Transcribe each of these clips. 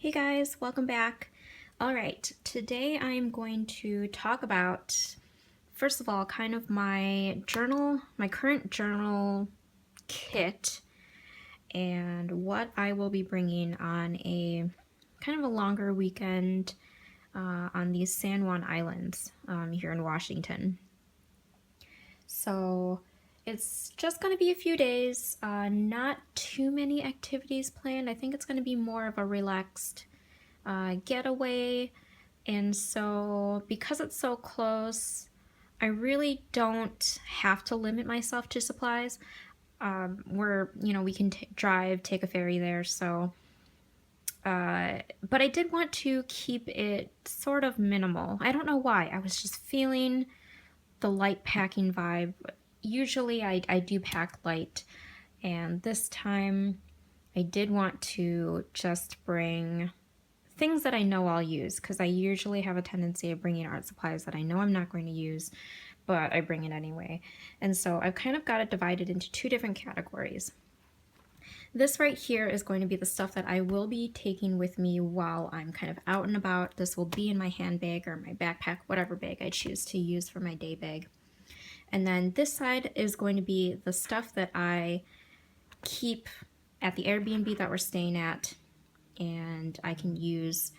Hey guys, welcome back. All right, today I'm going to talk about, first of all, kind of my journal, my current journal kit, and what I will be bringing on a kind of a longer weekend on these San Juan Islands here in Washington. So it's just going to be a few days, not too many activities planned. I think it's going to be more of a relaxed getaway. And so because it's so close, I really don't have to limit myself to supplies. We can drive, take a ferry there. So, but I did want to keep it sort of minimal. I don't know why. I was just feeling the light packing vibe. Usually I do pack light, and this time I did want to just bring things that I know I'll use, because I usually have a tendency of bringing art supplies that I know I'm not going to use, but I bring it anyway. And so I've kind of got it divided into two different categories. This right here is going to be the stuff that I will be taking with me while I'm kind of out and about. This will be in my handbag or my backpack, whatever bag I choose to use for my day bag. And then this side is going to be the stuff that I keep at the Airbnb that we're staying at, and I can use,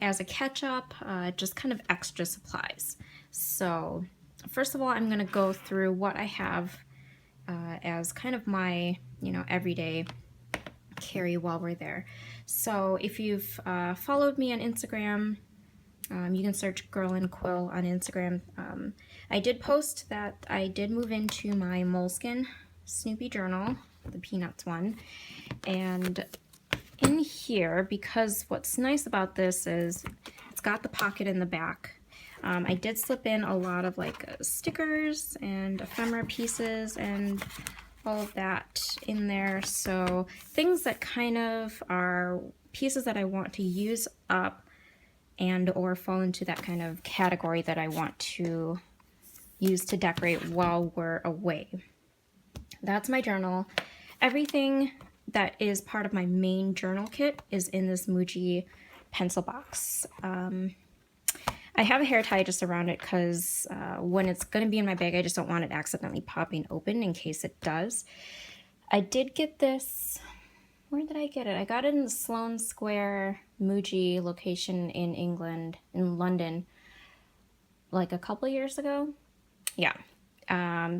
as a catch-up, just kind of extra supplies. So first of all, I'm going to go through what I have as kind of my, everyday carry while we're there. So if you've followed me on Instagram, you can search Girl and Quill on Instagram. I did post that I did move into my Moleskine Snoopy journal, the Peanuts one, and in here, because what's nice about this is it's got the pocket in the back. I did slip in a lot of stickers and ephemera pieces and all of that in there. So things that kind of are pieces that I want to use up and or fall into that kind of category that I want to use to decorate while we're away. That's my journal. Everything that is part of my main journal kit is in this Muji pencil box. I have a hair tie just around it because when it's going to be in my bag, I just don't want it accidentally popping open in case it does. I did get this. Where did I get it? I got it in the Sloane Square Muji location in England, in London, like a couple years ago. Yeah.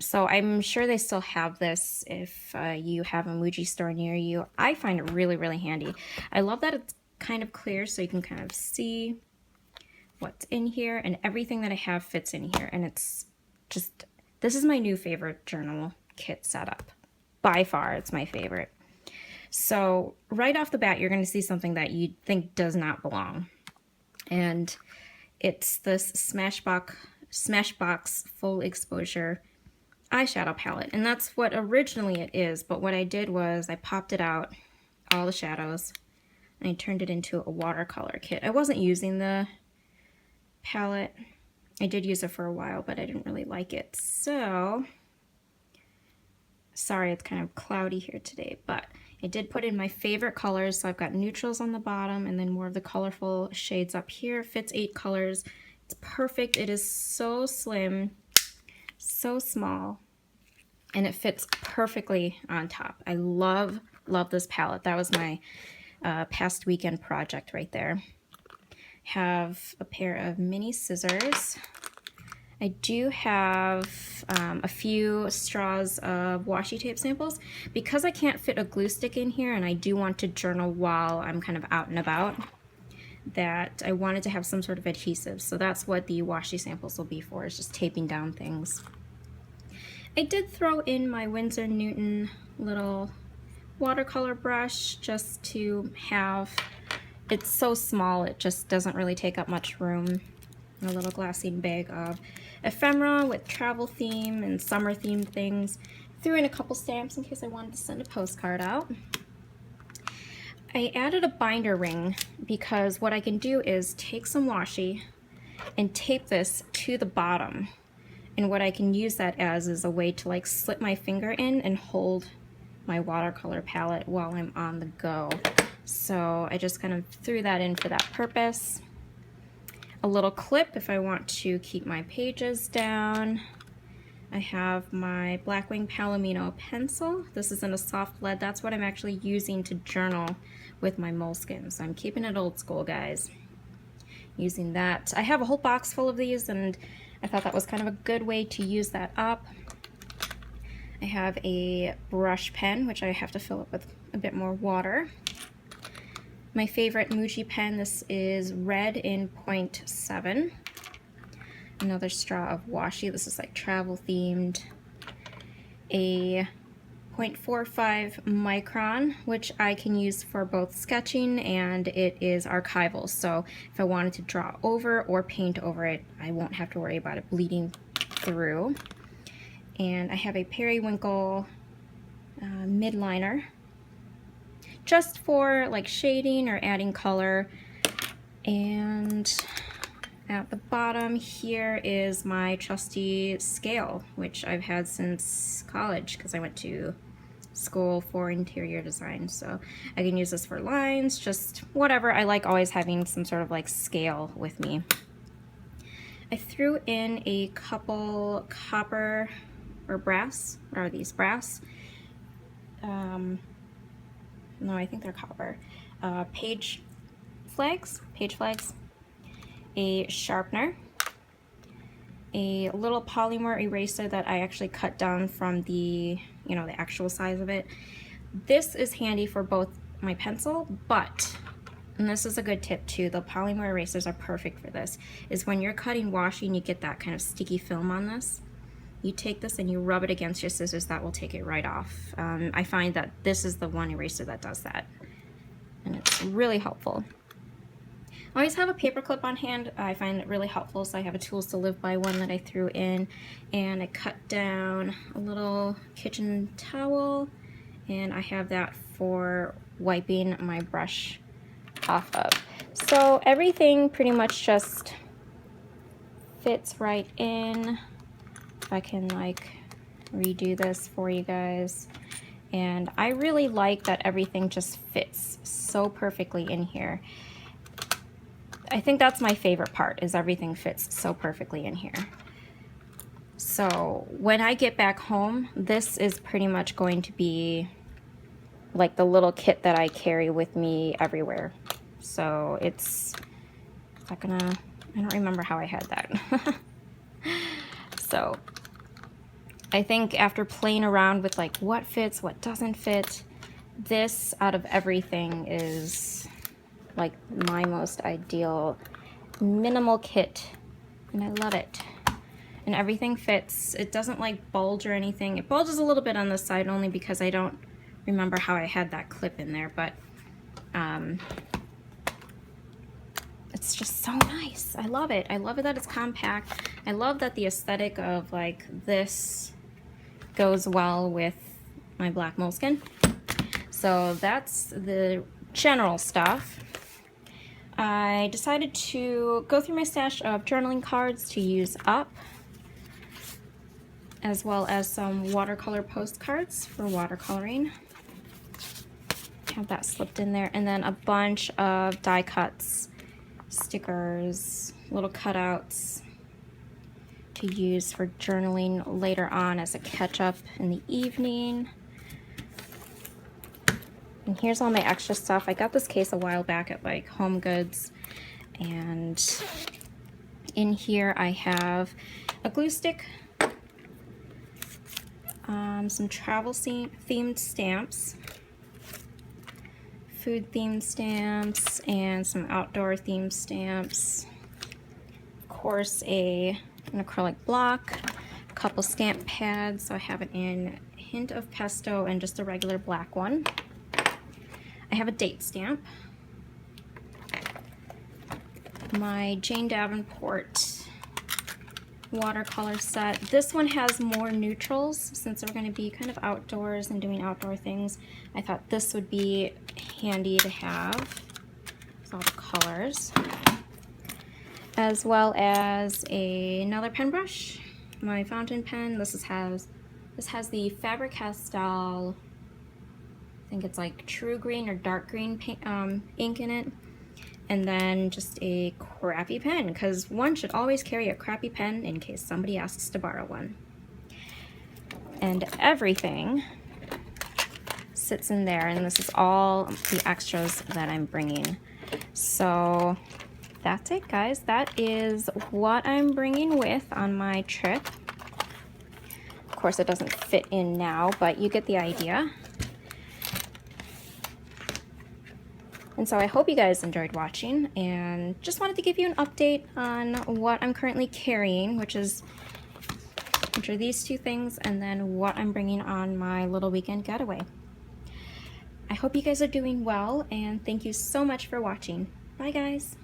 So I'm sure they still have this if you have a Muji store near you. I find it really, really handy. I love that it's kind of clear so you can kind of see what's in here, and everything that I have fits in here. And it's just, this is my new favorite journal kit setup. By far, it's my favorite. So right off the bat, you're going to see something that you'd think does not belong. And it's this Smashbox Full Exposure eyeshadow palette. And that's what originally it is. But what I did was I popped it out, all the shadows, and I turned it into a watercolor kit. I wasn't using the palette. I did use it for a while, but I didn't really like it. So, sorry it's kind of cloudy here today, but I did put in my favorite colors. So I've got neutrals on the bottom and then more of the colorful shades up here. Fits 8 colors. It's perfect. It is so slim, so small, and it fits perfectly on top. I love this palette. That was my past weekend project right there. Have a pair of mini scissors. I do have a few straws of washi tape samples. Because I can't fit a glue stick in here and I do want to journal while I'm kind of out and about, that I wanted to have some sort of adhesive. So that's what the washi samples will be for, is just taping down things. I did throw in my Winsor Newton little watercolor brush just to have. It's so small, it just doesn't really take up much room. A little glassine bag of ephemera with travel theme and summer themed things. Threw in a couple stamps in case I wanted to send a postcard out. I added a binder ring because what I can do is take some washi and tape this to the bottom. And what I can use that as is a way to slip my finger in and hold my watercolor palette while I'm on the go. So I just kind of threw that in for that purpose. A little clip if I want to keep my pages down. I have my Blackwing Palomino pencil. This is in a soft lead. That's what I'm actually using to journal with my moleskins. I'm keeping it old school, guys. Using that. I have a whole box full of these, and I thought that was kind of a good way to use that up. I have a brush pen, which I have to fill up with a bit more water. My favorite Muji pen, this is red in 0.7. Another straw of washi, this is like travel themed. A 0.45 micron, which I can use for both sketching, and it is archival. So if I wanted to draw over or paint over it, I won't have to worry about it bleeding through. And I have a Periwinkle midliner, just for like shading or adding color. And at the bottom here is my trusty scale, which I've had since college because I went to school for interior design. So I can use this for lines, just whatever. I like always having some sort of like scale with me. I threw in a couple copper or brass, what are these, brass? No, I think they're copper. Page flags, a sharpener, a little polymer eraser that I actually cut down from the, you know, the actual size of it. This is handy for both my pencil, but, and this is a good tip too, the polymer erasers are perfect for this, is when you're cutting washi and you get that kind of sticky film on this, you take this and you rub it against your scissors, that will take it right off. I find that this is the one eraser that does that, and it's really helpful. I always have a paper clip on hand. I find it really helpful, so I have a Tools to Live By one that I threw in, and I cut down a little kitchen towel, and I have that for wiping my brush off of. So everything pretty much just fits right in. If I can like redo this for you guys. And I really like that everything just fits so perfectly in here. I think that's my favorite part, is everything fits so perfectly in here. So when I get back home, this is pretty much going to be like the little kit that I carry with me everywhere. So it's not gonna, I don't remember how I had that. So I think after playing around with like what fits, what doesn't fit, this out of everything is like my most ideal minimal kit, and I love it. And everything fits. It doesn't like bulge or anything. It bulges a little bit on this side only because I don't remember how I had that clip in there, but it's just so nice. I love it. I love it that it's compact. I love that the aesthetic of like this goes well with my black moleskin. So that's the general stuff. I decided to go through my stash of journaling cards to use up, as well as some watercolor postcards for watercoloring. Have that slipped in there, and then a bunch of die cuts, stickers, little cutouts to use for journaling later on as a catch-up in the evening. And here's all my extra stuff. I got this case a while back at like Home Goods, and in here I have a glue stick, some travel themed stamps, food themed stamps, and some outdoor themed stamps. Of course, an acrylic block, a couple stamp pads, so I have it in a hint of pesto and just a regular black one. I have a date stamp, my Jane Davenport watercolor set. This one has more neutrals since we're going to be kind of outdoors and doing outdoor things. I thought this would be handy to have with all the colors, as well as another pen brush, my fountain pen. This has the Faber-Castell, I think it's like true green or dark green paint, ink in it. And then just a crappy pen, because one should always carry a crappy pen in case somebody asks to borrow one. And everything sits in there, and this is all the extras that I'm bringing. So that's it, guys. That is what I'm bringing with on my trip. Of course, it doesn't fit in now, but you get the idea. And so I hope you guys enjoyed watching, and just wanted to give you an update on what I'm currently carrying, which are these two things, and then what I'm bringing on my little weekend getaway. I hope you guys are doing well, and thank you so much for watching. Bye, guys.